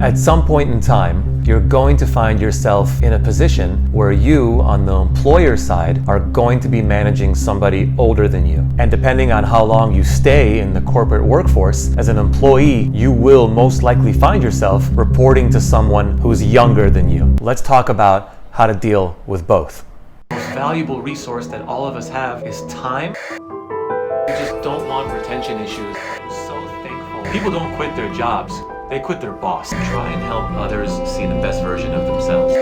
At some point in time, you're going to find yourself in a position where you, on the employer side, are going to be managing somebody older than you. And depending on how long you stay in the corporate workforce, as an employee, you will most likely find yourself reporting to someone who's younger than you. Let's talk about how to deal with both. The most valuable resource that all of us have is time. We just don't want retention issues. I'm so thankful. People don't quit their jobs. They quit their boss. Try and help others see the best version of themselves.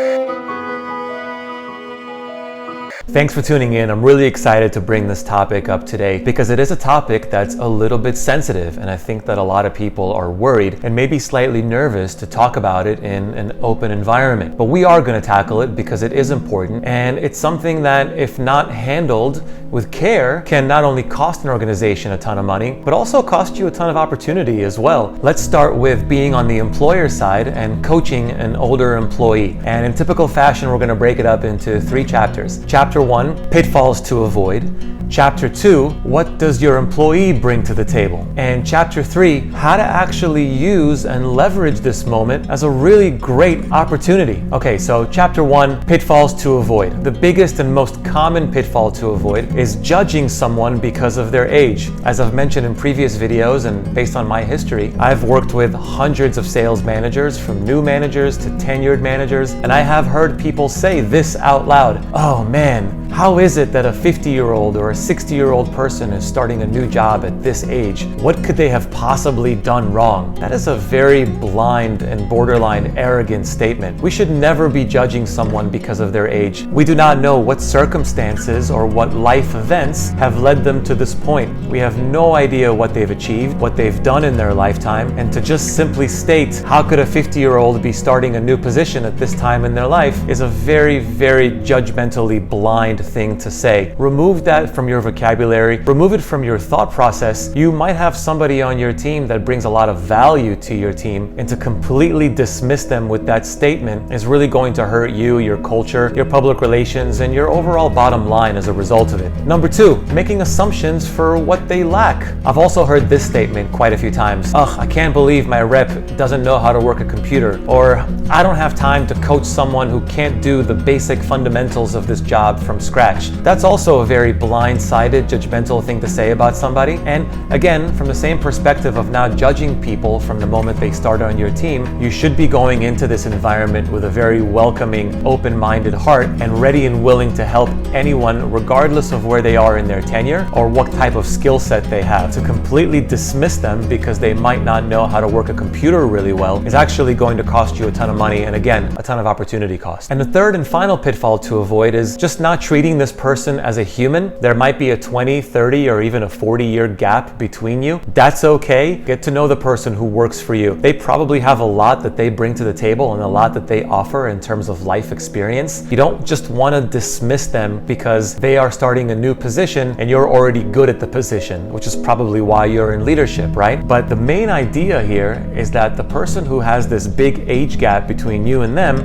Thanks for tuning in. I'm really excited to bring this topic up today because it is a topic that's a little bit sensitive, and I think that a lot of people are worried and maybe slightly nervous to talk about it in an open environment. But we are going to tackle it because it is important, and it's something that, if not handled with care, can not only cost an organization a ton of money, but also cost you a ton of opportunity as well. Let's start with being on the employer side and coaching an older employee. And in typical fashion, we're going to break it up into 3 chapters. Chapter 1, pitfalls to avoid. Chapter 2, what does your employee bring to the table? And Chapter 3, how to actually use and leverage this moment as a really great opportunity. Okay, so Chapter 1, pitfalls to avoid. The biggest and most common pitfall to avoid is judging someone because of their age. As I've mentioned in previous videos and based on my history, I've worked with hundreds of sales managers, from new managers to tenured managers, and I have heard people say this out loud: "Oh man, how is it that a 50-year-old or a 60-year-old person is starting a new job at this age? What could they have possibly done wrong?" That is a very blind and borderline arrogant statement. We should never be judging someone because of their age. We do not know what circumstances or what life events have led them to this point. We have no idea what they've achieved, what they've done in their lifetime, and to just simply state, how could a 50-year-old be starting a new position at this time in their life, is a very, very judgmentally blind thing to say. Remove that from your vocabulary, remove it from your thought process. You might have somebody on your team that brings a lot of value to your team, and to completely dismiss them with that statement is really going to hurt you, your culture, your public relations, and your overall bottom line as a result of it. Number 2, making assumptions for what they lack. I've also heard this statement quite a few times. "Ugh, I can't believe my rep doesn't know how to work a computer," or "I don't have time to coach someone who can't do the basic fundamentals of this job from scratch." That's also a very blindsided, judgmental thing to say about somebody. And again, from the same perspective of not judging people from the moment they start on your team, you should be going into this environment with a very welcoming, open-minded heart and ready and willing to help anyone regardless of where they are in their tenure or what type of skill set they have. To completely dismiss them because they might not know how to work a computer really well is actually going to cost you a ton of money, and again, a ton of opportunity cost. And the third and final pitfall to avoid is just not treating this person as a human. There might be a 20, 30, or even a 40-year gap between you. That's okay. Get to know the person who works for you. They probably have a lot that they bring to the table and a lot that they offer in terms of life experience. You don't just want to dismiss them because they are starting a new position and you're already good at the position, which is probably why you're in leadership, right? But the main idea here is that the person who has this big age gap between you and them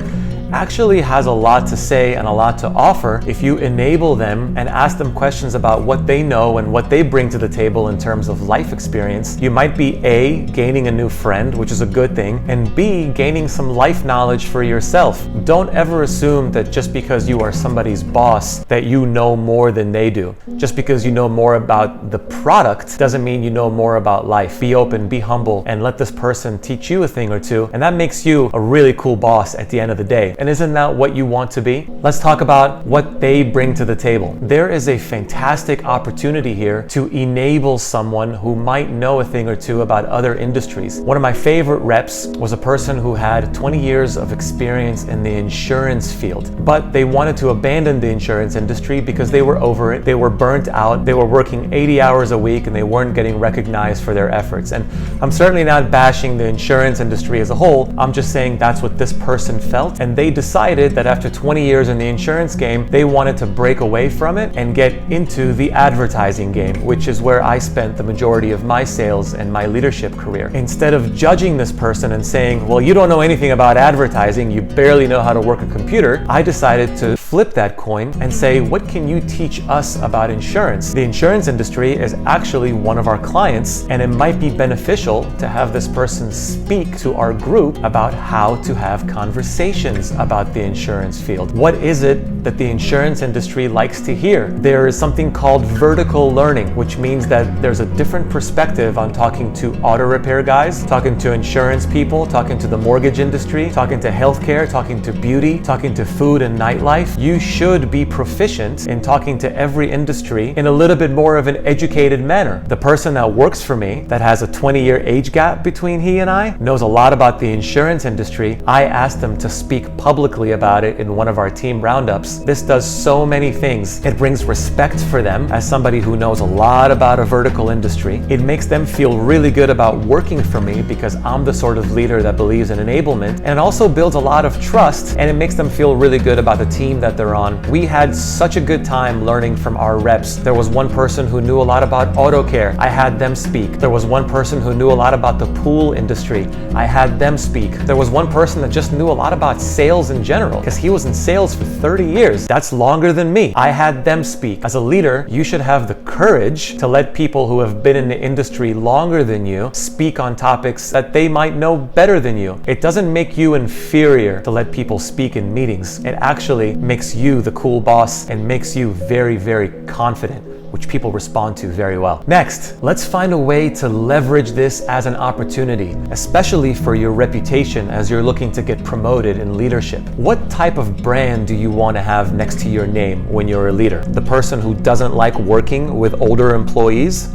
actually has a lot to say and a lot to offer if you enable them and ask them questions about what they know and what they bring to the table in terms of life experience. You might be A, gaining a new friend, which is a good thing, and B, gaining some life knowledge for yourself. Don't ever assume that just because you are somebody's boss that you know more than they do. Just because you know more about the product doesn't mean you know more about life. Be open, be humble, and let this person teach you a thing or two, and that makes you a really cool boss at the end of the day. And isn't that what you want to be? Let's talk about what they bring to the table. There is a fantastic opportunity here to enable someone who might know a thing or two about other industries. One of my favorite reps was a person who had 20 years of experience in the insurance field, but they wanted to abandon the insurance industry because they were over it. They were burnt out. They were working 80 hours a week and they weren't getting recognized for their efforts. And I'm certainly not bashing the insurance industry as a whole. I'm just saying that's what this person felt, and they decided that after 20 years in the insurance game, they wanted to break away from it and get into the advertising game, which is where I spent the majority of my sales and my leadership career. Instead of judging this person and saying, well, you don't know anything about advertising, you barely know how to work a computer, I decided to flip that coin and say, what can you teach us about insurance? The insurance industry is actually one of our clients, and it might be beneficial to have this person speak to our group about how to have conversations about the insurance field. What is it that the insurance industry likes to hear? There is something called vertical learning, which means that there's a different perspective on talking to auto repair guys, talking to insurance people, talking to the mortgage industry, talking to healthcare, talking to beauty, talking to food and nightlife. You should be proficient in talking to every industry in a little bit more of an educated manner. The person that works for me, that has a 20-year age gap between he and I, knows a lot about the insurance industry. I asked them to speak publicly about it in one of our team roundups. This does so many things. It brings respect for them as somebody who knows a lot about a vertical industry. It makes them feel really good about working for me because I'm the sort of leader that believes in enablement, and it also builds a lot of trust, and it makes them feel really good about the team that they're on. We had such a good time learning from our reps. There was one person who knew a lot about auto care. I had them speak. There was one person who knew a lot about the pool industry. I had them speak. There was one person that just knew a lot about sales in general because he was in sales for 30 years. That's longer than me. I had them speak. As a leader, you should have the courage to let people who have been in the industry longer than you speak on topics that they might know better than you. It doesn't make you inferior to let people speak in meetings. It actually makes you the cool boss and makes you very, very confident, which people respond to very well. Next, let's find a way to leverage this as an opportunity, especially for your reputation as you're looking to get promoted in leadership. What type of brand do you want to have next to your name when you're a leader? The person who doesn't like working with older employees?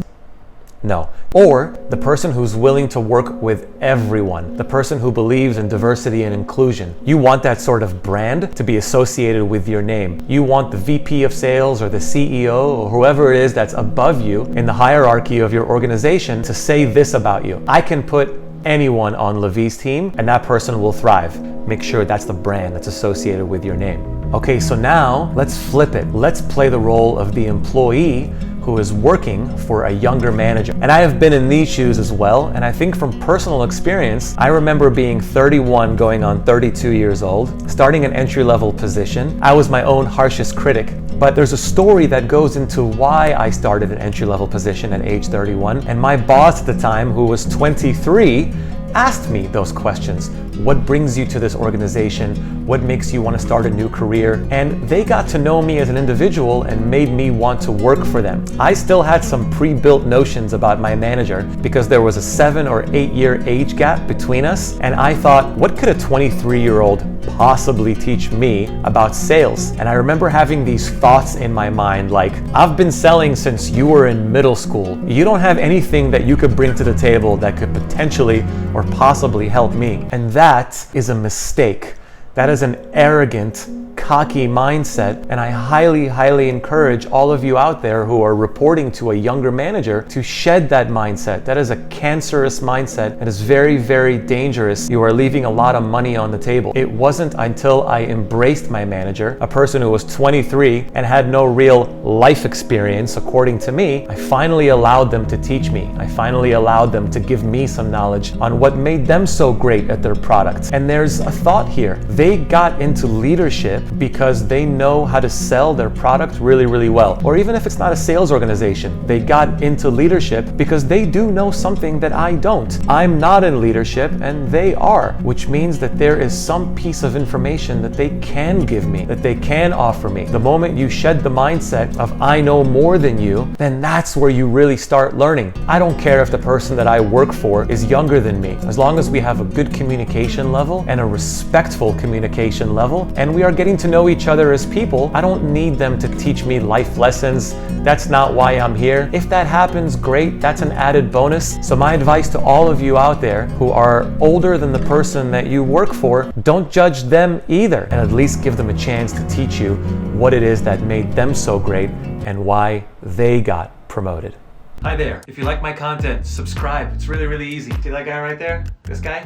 No. Or the person who's willing to work with everyone, the person who believes in diversity and inclusion. You want that sort of brand to be associated with your name. You want the VP of sales or the CEO or whoever it is that's above you in the hierarchy of your organization to say this about you. I can put anyone on Lavi's team and that person will thrive. Make sure that's the brand that's associated with your name. Okay, so now let's flip it. Let's play the role of the employee who is working for a younger manager. And I have been in these shoes as well, and I think from personal experience, I remember being 31 going on 32 years old, starting an entry-level position. I was my own harshest critic, but there's a story that goes into why I started an entry-level position at age 31, and my boss at the time, who was 23, asked me those questions. What brings you to this organization? What makes you want to start a new career? And they got to know me as an individual and made me want to work for them. I still had some pre-built notions about my manager because there was a 7 or 8 year age gap between us, and I thought, what could a 23-year-old possibly teach me about sales? And I remember having these thoughts in my mind like, I've been selling since you were in middle school. You don't have anything that you could bring to the table that could potentially or possibly help me. And that is a mistake. That is an arrogant, cocky mindset, and I highly, highly encourage all of you out there who are reporting to a younger manager to shed that mindset. That is a cancerous mindset and is very, very dangerous. You are leaving a lot of money on the table. It wasn't until I embraced my manager, a person who was 23 and had no real life experience, according to me, I finally allowed them to teach me. I finally allowed them to give me some knowledge on what made them so great at their product. And there's a thought here. They got into leadership because they know how to sell their product really, really well. Or even if it's not a sales organization, they got into leadership because they do know something that I don't. I'm not in leadership and they are, which means that there is some piece of information that they can give me, that they can offer me. The moment you shed the mindset of I know more than you, then that's where you really start learning. I don't care if the person that I work for is younger than me. As long as we have a good communication level and a respectful communication level, and we are getting to know each other as people, I don't need them to teach me life lessons. That's not why I'm here. If that happens, great, that's an added bonus. So my advice to all of you out there who are older than the person that you work for, don't judge them either, and at least give them a chance to teach you what it is that made them so great and why they got promoted. Hi there. If you like my content, subscribe. It's really, really easy. See that guy right there? This guy?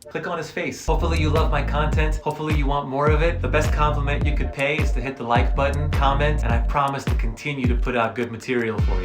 Click on his face. Hopefully you love my content. Hopefully you want more of it. The best compliment you could pay is to hit the like button, comment, and I promise to continue to put out good material for you.